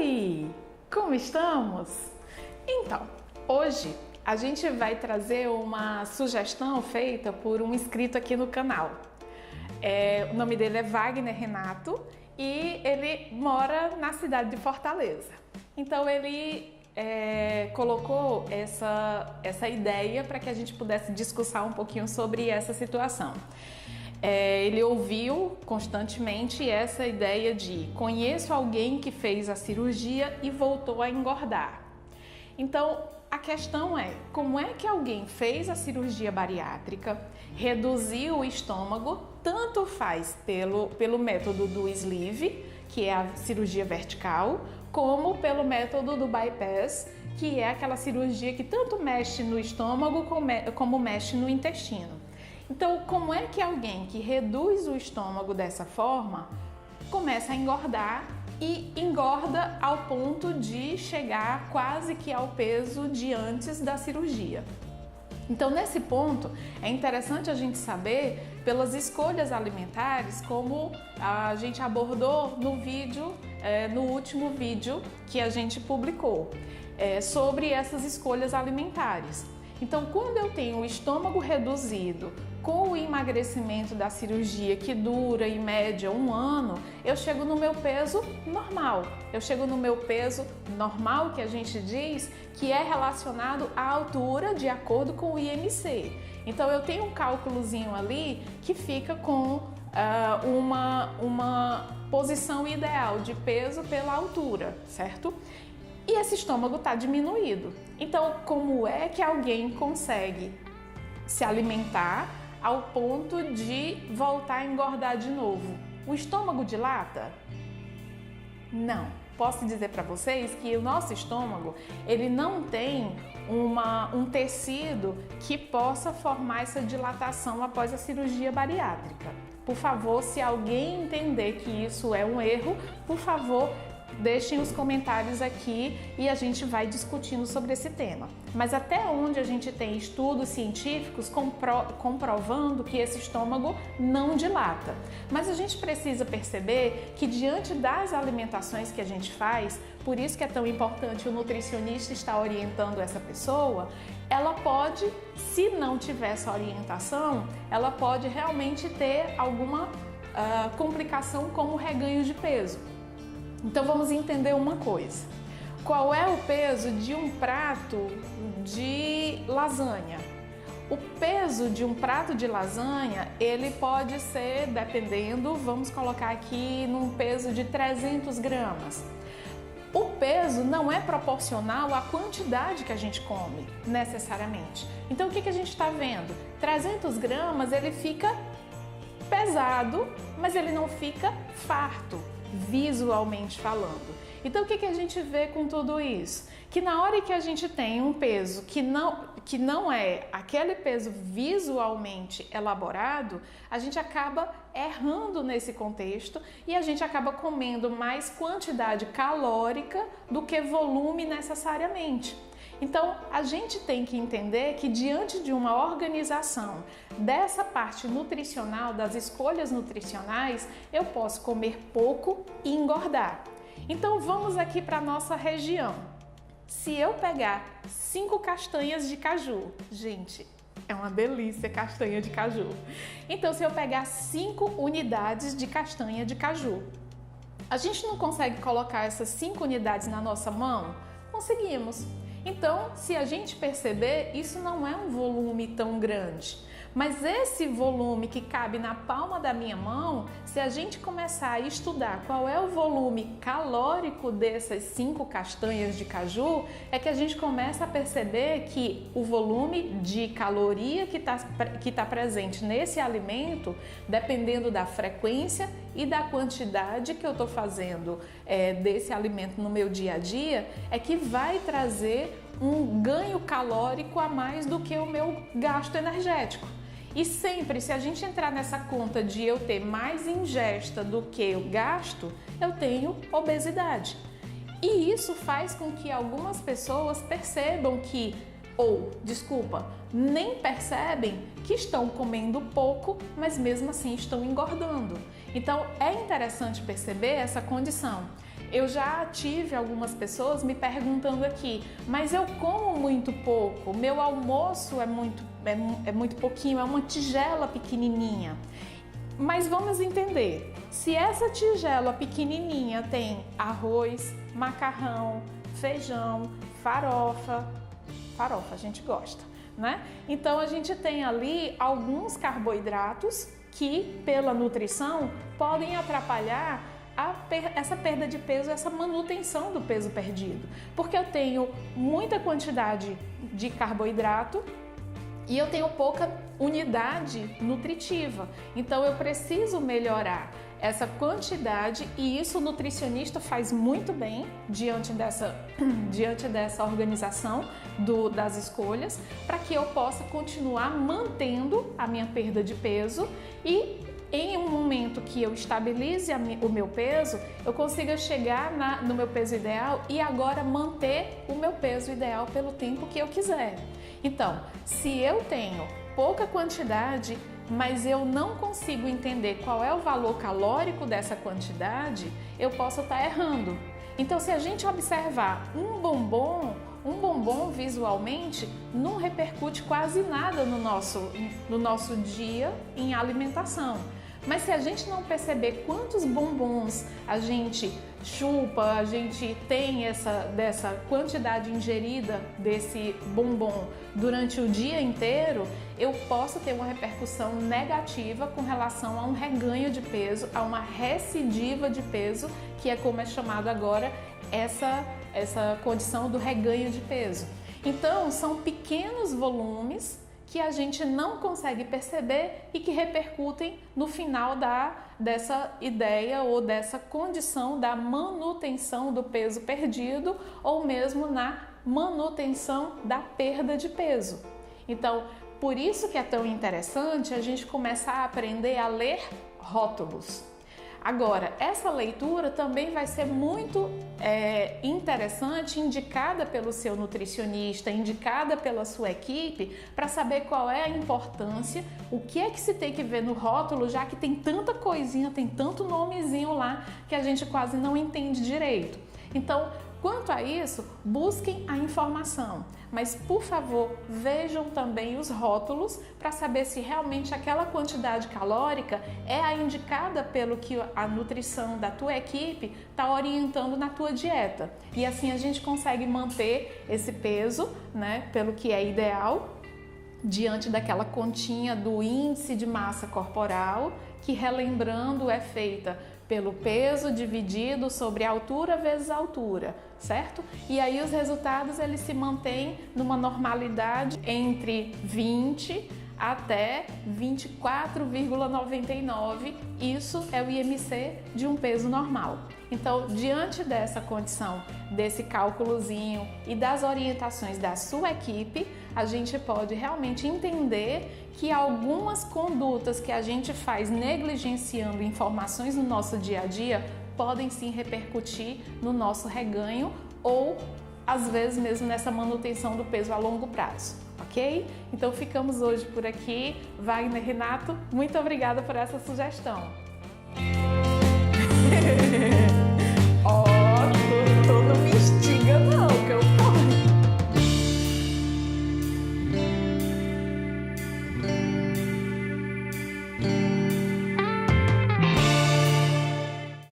Oi, como estamos? Então, hoje a gente vai trazer uma sugestão feita por um inscrito aqui no canal. O nome dele é Wagner Renato e ele mora na cidade de Fortaleza. Então ele colocou essa ideia para que a gente pudesse discursar um pouquinho sobre essa situação. Ele ouviu constantemente essa ideia de conheço alguém que fez a cirurgia e voltou a engordar. Então a questão é, como é que alguém fez a cirurgia bariátrica, reduziu o estômago, tanto faz pelo método do sleeve, que é a cirurgia vertical, como pelo método do bypass, que é aquela cirurgia que tanto mexe no estômago como mexe no intestino. Então, como é que alguém que reduz o estômago dessa forma começa a engordar e engorda ao ponto de chegar quase que ao peso de antes da cirurgia? Então, nesse ponto, é interessante a gente saber pelas escolhas alimentares, como a gente abordou no vídeo, no último vídeo que a gente publicou, sobre essas escolhas alimentares. Então, quando eu tenho o estômago reduzido com o emagrecimento da cirurgia que dura em média 1 ano, eu chego no meu peso normal. Eu chego no meu peso normal, que a gente diz que é relacionado à altura de acordo com o IMC. Então, eu tenho um cálculozinho ali que fica com uma posição ideal de peso pela altura, certo? E esse estômago está diminuído. Então, como é que alguém consegue se alimentar ao ponto de voltar a engordar de novo? O estômago dilata? Não. Posso dizer para vocês que o nosso estômago, ele não tem um tecido que possa formar essa dilatação após a cirurgia bariátrica. Por favor, se alguém entender que isso é um erro, por favor, deixem os comentários aqui e a gente vai discutindo sobre esse tema. Mas até onde a gente tem estudos científicos comprovando que esse estômago não dilata. Mas a gente precisa perceber que diante das alimentações que a gente faz, por isso que é tão importante o nutricionista estar orientando essa pessoa, ela pode, se não tiver essa orientação, ela pode realmente ter alguma complicação como reganho de peso. Então vamos entender uma coisa. Qual é o peso de um prato de lasanha? O peso de um prato de lasanha, ele pode ser, dependendo, vamos colocar aqui num peso de 300 gramas. O peso não é proporcional à quantidade que a gente come, necessariamente. Então o que a gente está vendo? 300 gramas ele fica pesado, mas ele não fica farto, visualmente falando. Então o que a gente vê com tudo isso? Que na hora que a gente tem um peso que não é aquele peso visualmente elaborado, a gente acaba errando nesse contexto e a gente acaba comendo mais quantidade calórica do que volume necessariamente. Então, a gente tem que entender que diante de uma organização dessa parte nutricional, das escolhas nutricionais, eu posso comer pouco e engordar. Então, vamos aqui para a nossa região. Se eu pegar 5 castanhas de caju, gente, é uma delícia castanha de caju. Então, se eu pegar 5 unidades de castanha de caju, a gente não consegue colocar essas 5 unidades na nossa mão? Conseguimos. Então, se a gente perceber, isso não é um volume tão grande. Mas esse volume que cabe na palma da minha mão, se a gente começar a estudar qual é o volume calórico dessas 5 castanhas de caju, é que a gente começa a perceber que o volume de caloria que tá presente nesse alimento, dependendo da frequência e da quantidade que eu estou fazendo desse alimento no meu dia a dia, é que vai trazer um ganho calórico a mais do que o meu gasto energético. E sempre, se a gente entrar nessa conta de eu ter mais ingesta do que eu gasto, eu tenho obesidade. E isso faz com que algumas pessoas percebam que, nem percebem que estão comendo pouco, mas mesmo assim estão engordando. Então é interessante perceber essa condição. Eu já tive algumas pessoas me perguntando aqui, mas eu como muito pouco, meu almoço é muito pouquinho, é uma tigela pequenininha. Mas vamos entender, se essa tigela pequenininha tem arroz, macarrão, feijão, farofa a gente gosta, né? Então a gente tem ali alguns carboidratos que, pela nutrição, podem atrapalhar essa perda de peso, essa manutenção do peso perdido. Porque eu tenho muita quantidade de carboidrato e eu tenho pouca unidade nutritiva. Então eu preciso melhorar essa quantidade e isso o nutricionista faz muito bem diante dessa organização das escolhas, para que eu possa continuar mantendo a minha perda de peso e em um momento que eu estabilize o meu peso, eu consiga chegar no meu peso ideal e agora manter o meu peso ideal pelo tempo que eu quiser. Então, se eu tenho pouca quantidade, mas eu não consigo entender qual é o valor calórico dessa quantidade, eu posso estar errando. Então, se a gente observar um bombom visualmente não repercute quase nada no nosso dia em alimentação. Mas se a gente não perceber quantos bombons a gente chupa, a gente tem dessa quantidade ingerida desse bombom durante o dia inteiro, eu posso ter uma repercussão negativa com relação a um reganho de peso, a uma recidiva de peso, que é como é chamado agora essa condição do reganho de peso. Então, são pequenos volumes que a gente não consegue perceber e que repercutem no final dessa ideia ou dessa condição da manutenção do peso perdido ou mesmo na manutenção da perda de peso. Então, por isso que é tão interessante a gente começar a aprender a ler rótulos. Agora, essa leitura também vai ser muito interessante, indicada pelo seu nutricionista, indicada pela sua equipe, para saber qual é a importância, o que é que se tem que ver no rótulo, já que tem tanta coisinha, tem tanto nomezinho lá que a gente quase não entende direito. Então, quanto a isso, busquem a informação, mas por favor vejam também os rótulos para saber se realmente aquela quantidade calórica é a indicada pelo que a nutrição da tua equipe está orientando na tua dieta. E assim a gente consegue manter esse peso, né, pelo que é ideal, diante daquela continha do índice de massa corporal, que, relembrando, é feita pelo peso dividido sobre a altura vezes a altura, certo? E aí os resultados eles se mantêm numa normalidade entre 20 até 24,99. Isso é o IMC de um peso normal. Então, diante dessa condição, desse cálculozinho e das orientações da sua equipe, a gente pode realmente entender que algumas condutas que a gente faz negligenciando informações no nosso dia a dia podem sim repercutir no nosso reganho ou às vezes mesmo nessa manutenção do peso a longo prazo, ok? Então ficamos hoje por aqui. Wagner, Renato, muito obrigada por essa sugestão.